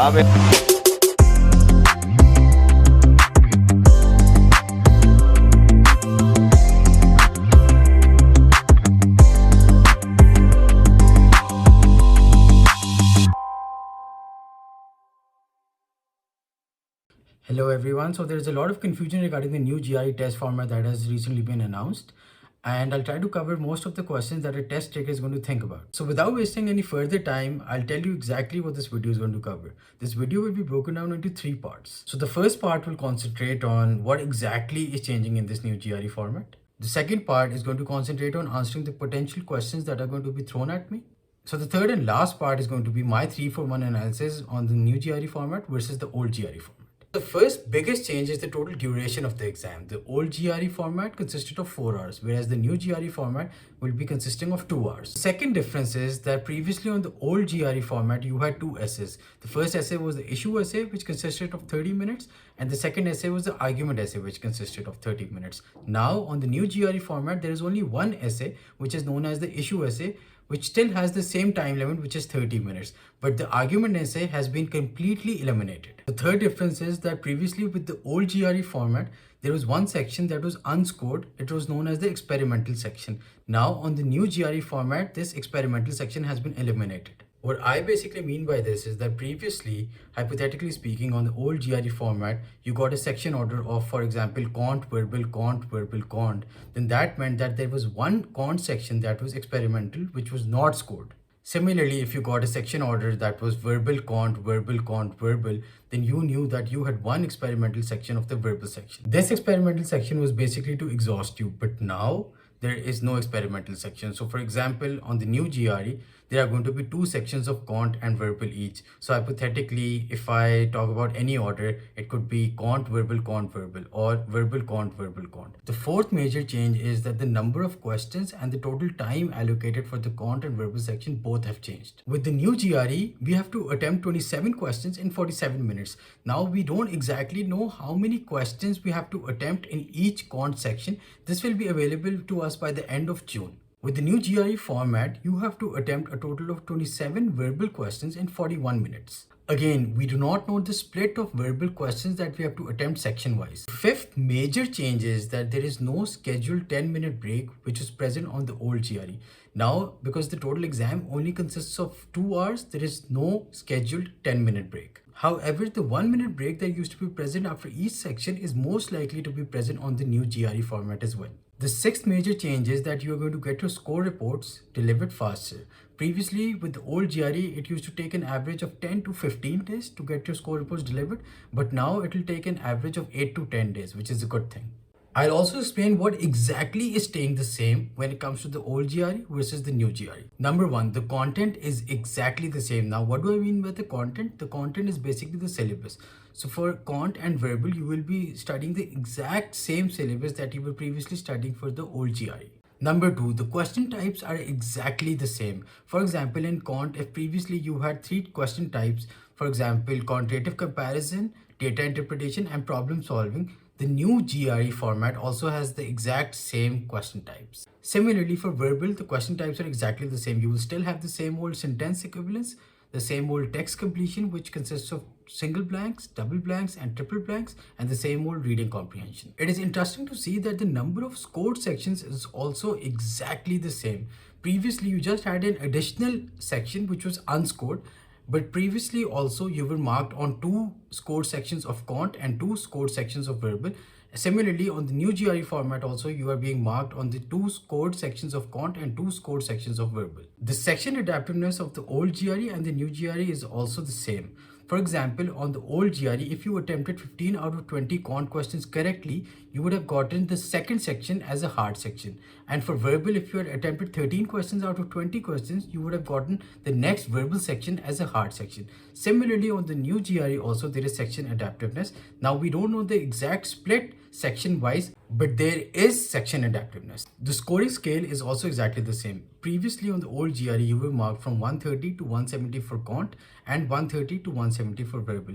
Hello everyone. So there's a lot of confusion regarding the new GRE test format that has recently been announced. And I'll try to cover most of the questions that a test taker is going to think about. So without wasting any further time, I'll tell you exactly what this video is going to cover. This video will be broken down into 3 parts. So the first part will concentrate on what exactly is changing in this new GRE format. The second part is going to concentrate on answering the potential questions that are going to be thrown at me. So the third and last part is going to be my 3-for-1 analysis on the new GRE format versus the old GRE format. The first biggest change is the total duration of the exam. The old GRE format consisted of 4 hours, whereas the new GRE format will be consisting of 2 hours. The second difference is that previously on the old GRE format, you had 2 essays. The first essay was the issue essay, which consisted of 30 minutes, and the second essay was the argument essay, which consisted of 30 minutes. Now, on the new GRE format, there is only one essay, which is known as the issue essay, which still has the same time limit, which is 30 minutes. But the argument essay has been completely eliminated. The third difference is that previously with the old GRE format, there was one section that was unscored. It was known as the experimental section. Now on the new GRE format, this experimental section has been eliminated. What I basically mean by this is that previously, hypothetically speaking, on the old GRE format, you got a section order of, for example, cont, verbal, cont. Then that meant that there was one cont section that was experimental, which was not scored. Similarly, if you got a section order that was verbal, cont, verbal, then you knew that you had one experimental section of the verbal section. This experimental section was basically to exhaust you, but now there is no experimental section. So for example, on the new GRE, there are going to be 2 sections of cont and verbal each. So hypothetically, if I talk about any order, it could be cont, verbal, or verbal, cont. The fourth major change is that the number of questions and the total time allocated for the cont and verbal section both have changed. With the new GRE, we have to attempt 27 questions in 47 minutes. Now we don't exactly know how many questions we have to attempt in each cont section. This will be available to us by the end of June. With the new GRE format, you have to attempt a total of 27 verbal questions in 41 minutes. Again, we do not know the split of verbal questions that we have to attempt section-wise. Fifth major change is that there is no scheduled 10-minute break which is present on the old GRE. Now, because the total exam only consists of 2 hours, there is no scheduled 10-minute break. However, the 1-minute break that used to be present after each section is most likely to be present on the new GRE format as well. The sixth major change is that you are going to get your score reports delivered faster. Previously, with the old GRE, it used to take an average of 10 to 15 days to get your score reports delivered, but now it will take an average of 8 to 10 days, which is a good thing. I'll also explain what exactly is staying the same when it comes to the old GRE versus the new GRE. Number one, the content is exactly the same. Now, what do I mean by the content? The content is basically the syllabus. So for cont and verbal, you will be studying the exact same syllabus that you were previously studying for the old GRE. Number two, the question types are exactly the same. For example, in cont, if previously you had 3 question types, for example, quantitative comparison, data interpretation, and problem solving, the new GRE format also has the exact same question types. Similarly, for verbal, the question types are exactly the same. You will still have the same old sentence equivalence, the same old text completion, which consists of single blanks, double blanks, and triple blanks, and the same old reading comprehension. It is interesting to see that the number of scored sections is also exactly the same. Previously, you just had an additional section which was unscored, but previously also you were marked on 2 scored sections of cont and 2 scored sections of verbal. Similarly, on the new GRE format also, you are being marked on the 2 scored sections of cont and 2 scored sections of verbal. The section adaptiveness of the old GRE and the new GRE is also the same. For example, on the old GRE, if you attempted 15 out of 20 cont questions correctly, you would have gotten the second section as a hard section. And for verbal, if you had attempted 13 questions out of 20 questions, you would have gotten the next verbal section as a hard section. Similarly, on the new GRE also, there is section adaptiveness. Now, we don't know the exact split section wise, but there is section adaptiveness. The scoring scale is also exactly the same. Previously on the old GRE, you were marked from 130 to 170 for cont and 130 to 170 for verbal.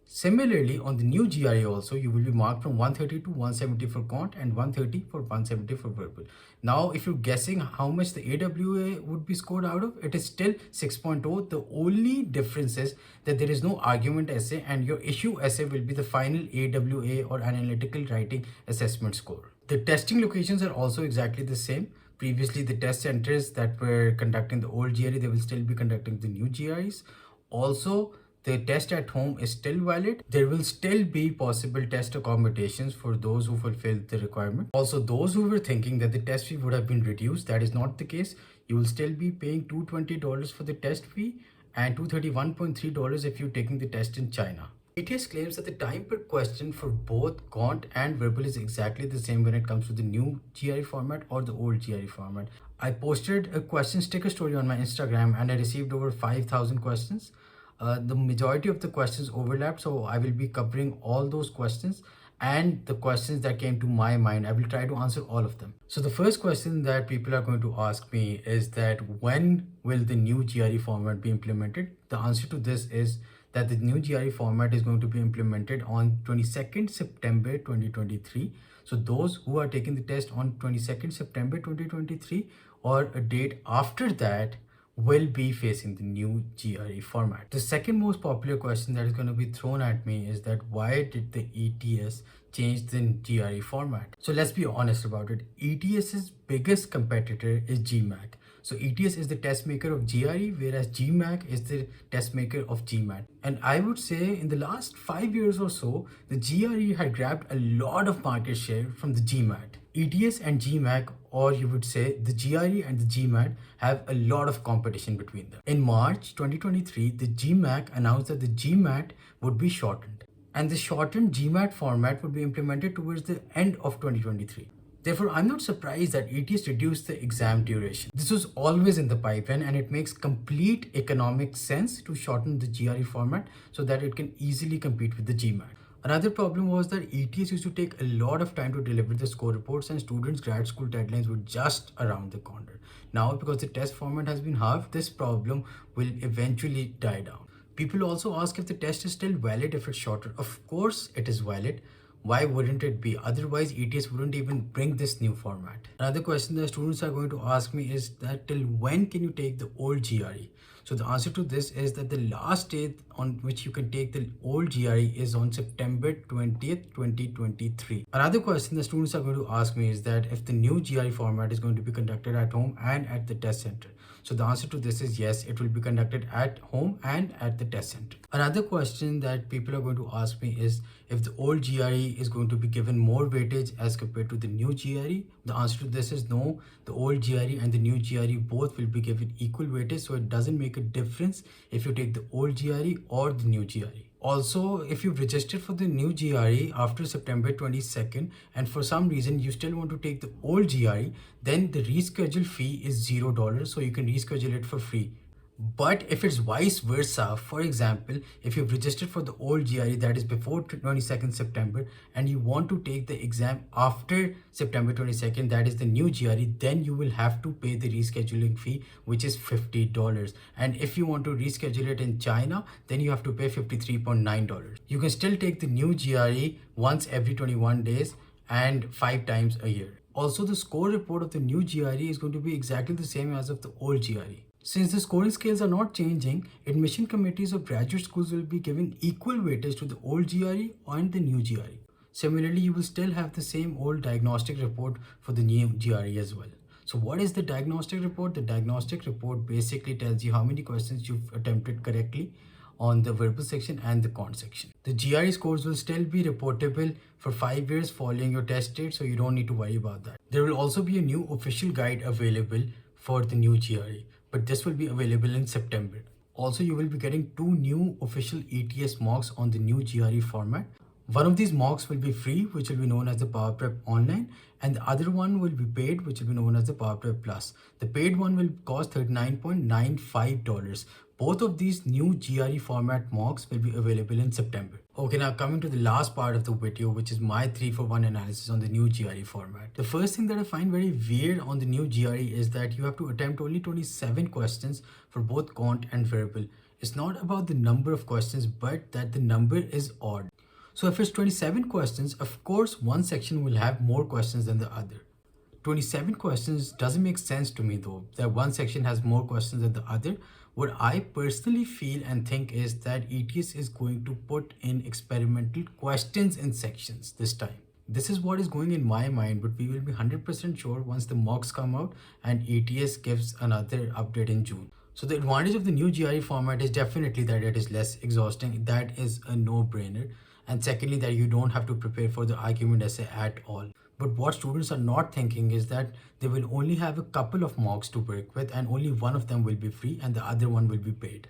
Similarly, on the new GRE also, you will be marked from 130 to 170 for quant and 130 for 170 for verbal. Now, if you're guessing how much the AWA would be scored out of, it is still 6.0. The only difference is that there is no argument essay and your issue essay will be the final AWA or analytical writing assessment score. The testing locations are also exactly the same. Previously, the test centers that were conducting the old GRE, they will still be conducting the new GREs. Also, the test at home is still valid. There will still be possible test accommodations for those who fulfill the requirement. Also, those who were thinking that the test fee would have been reduced, that is not the case. You will still be paying $220 for the test fee and $231.3 if you're taking the test in China. ATS claims that the time per question for both quant and verbal is exactly the same when it comes to the new GRE format or the old GRE format. I posted a question sticker story on my Instagram and I received over 5,000 questions. The majority of the questions overlap, so I will be covering all those questions and the questions that came to my mind. I will try to answer all of them. So the first question that people are going to ask me is that when will the new GRE format be implemented? The answer to this is that the new GRE format is going to be implemented on 22nd September 2023. So those who are taking the test on 22nd September 2023 or a date after that will be facing the new GRE format. The second most popular question that is going to be thrown at me is that why did the ETS change the GRE format? So let's be honest about it. ETS's biggest competitor is GMAT. So ETS is the test maker of GRE, whereas GMAT is the test maker of GMAT. And I would say in the last 5 years or so, the GRE had grabbed a lot of market share from the GMAT. ETS and GMAT, or you would say the GRE and the GMAT, have a lot of competition between them. In March 2023, the GMAT announced that the GMAT would be shortened. And the shortened GMAT format would be implemented towards the end of 2023. Therefore, I'm not surprised that ETS reduced the exam duration. This was always in the pipeline and it makes complete economic sense to shorten the GRE format so that it can easily compete with the GMAT. Another problem was that ETS used to take a lot of time to deliver the score reports and students' grad school deadlines were just around the corner. Now, because the test format has been halved, this problem will eventually die down. People also ask if the test is still valid if it's shorter. Of course, it is valid. Why wouldn't it be? Otherwise, ETS wouldn't even bring this new format. Another question that students are going to ask me is that till when can you take the old GRE? So the answer to this is that the last date on which you can take the old GRE is on September 20th, 2023. Another question the students are going to ask me is that if the new GRE format is going to be conducted at home and at the test center. So the answer to this is yes, it will be conducted at home and at the test center. Another question that people are going to ask me is if the old GRE is going to be given more weightage as compared to the new GRE. The answer to this is no. The old GRE and the new GRE both will be given equal weightage, so it doesn't make a difference if you take the old GRE or the new GRE. Also, if you've registered for the new GRE after September 22nd and for some reason you still want to take the old GRE, then the reschedule fee is $0, so you can reschedule it for free. But if it's vice versa, for example, if you've registered for the old GRE that is before 22nd September and you want to take the exam after September 22nd, that is the new GRE, then you will have to pay the rescheduling fee, which is $50. And if you want to reschedule it in China, then you have to pay $53.9. You can still take the new GRE once every 21 days and 5 times a year. Also, the score report of the new GRE is going to be exactly the same as of the old GRE. Since the scoring scales are not changing, admission committees of graduate schools will be giving equal weightage to the old GRE and the new GRE. Similarly, you will still have the same old diagnostic report for the new GRE as well. So what is the diagnostic report? The diagnostic report basically tells you how many questions you've attempted correctly on the verbal section and the quant section. The GRE scores will still be reportable for 5 years following your test date, so you don't need to worry about that. There will also be a new official guide available for the new GRE, but this will be available in September. Also, you will be getting 2 new official ETS mocks on the new GRE format. One of these mocks will be free, which will be known as the Power Prep Online, and the other one will be paid, which will be known as the Power Prep Plus. The paid one will cost $39.95. Both of these new GRE format mocks will be available in September. Okay, now coming to the last part of the video, which is my 3-for-1 analysis on the new GRE format. The first thing that I find very weird on the new GRE is that you have to attempt only 27 questions for both quant and verbal. It's not about the number of questions, but that the number is odd. So if it's 27 questions, of course, one section will have more questions than the other. 27 questions doesn't make sense to me though, that one section has more questions than the other. What I personally feel and think is that ETS is going to put in experimental questions in sections this time. This is what is going in my mind, but we will be 100% sure once the mocks come out and ETS gives another update in June. So the advantage of the new GRE format is definitely that it is less exhausting. That is a no-brainer. And secondly, that you don't have to prepare for the argument essay at all. But what students are not thinking is that they will only have a couple of mocks to work with, and only one of them will be free and the other one will be paid.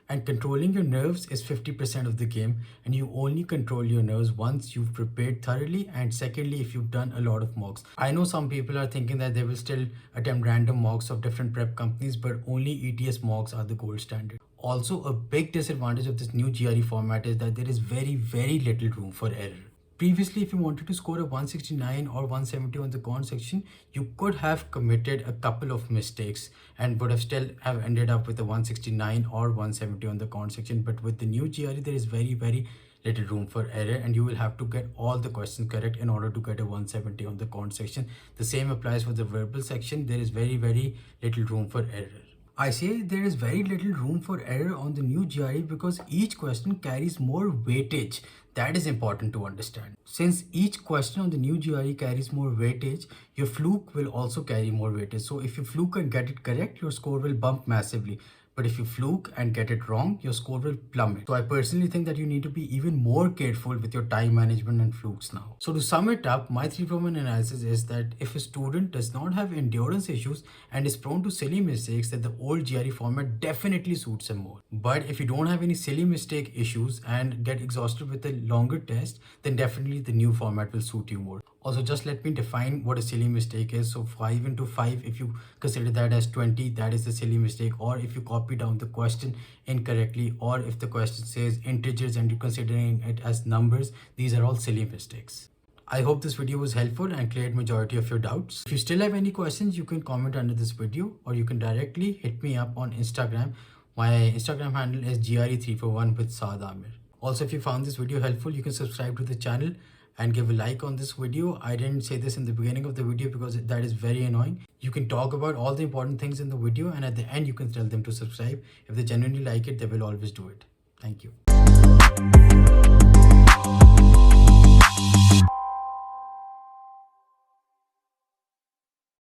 And controlling your nerves is 50% of the game, and you only control your nerves once you've prepared thoroughly, and secondly, if you've done a lot of mocks. I know some people are thinking that they will still attempt random mocks of different prep companies, but only ETS mocks are the gold standard. Also, a big disadvantage of this new GRE format is that there is very little room for error. Previously, if you wanted to score a 169 or 170 on the con section, you could have committed a couple of mistakes and would have still have ended up with a 169 or 170 on the con section. But with the new GRE, there is very little room for error, and you will have to get all the questions correct in order to get a 170 on the con section. The same applies for the verbal section. There is very little room for error. I say there is very little room for error on the new GRE because each question carries more weightage. That is important to understand. Since each question on the new GRE carries more weightage, your fluke will also carry more weightage. So if you fluke and get it correct, your score will bump massively. But if you fluke and get it wrong, your score will plummet. So I personally think that you need to be even more careful with your time management and flukes now. So to sum it up, my 3-for-1 analysis is that if a student does not have endurance issues and is prone to silly mistakes, then the old GRE format definitely suits him more. But if you don't have any silly mistake issues and get exhausted with a longer test, then definitely the new format will suit you more. Also, just let me define what a silly mistake is. So 5 into 5, if you consider that as 20, that is a silly mistake. Or if you copy down the question incorrectly, or if the question says integers and you're considering it as numbers, these are all silly mistakes. I hope this video was helpful and cleared majority of your doubts. If you still have any questions, you can comment under this video, or you can directly hit me up on Instagram. My Instagram handle is GRE341 with Saad Amir. Also, if you found this video helpful, you can subscribe to the channel and give a like on this video. I didn't say this in the beginning of the video because that is very annoying. You can talk about all the important things in the video, and at the end you can tell them to subscribe. If they genuinely like it, they will always do it. Thank you.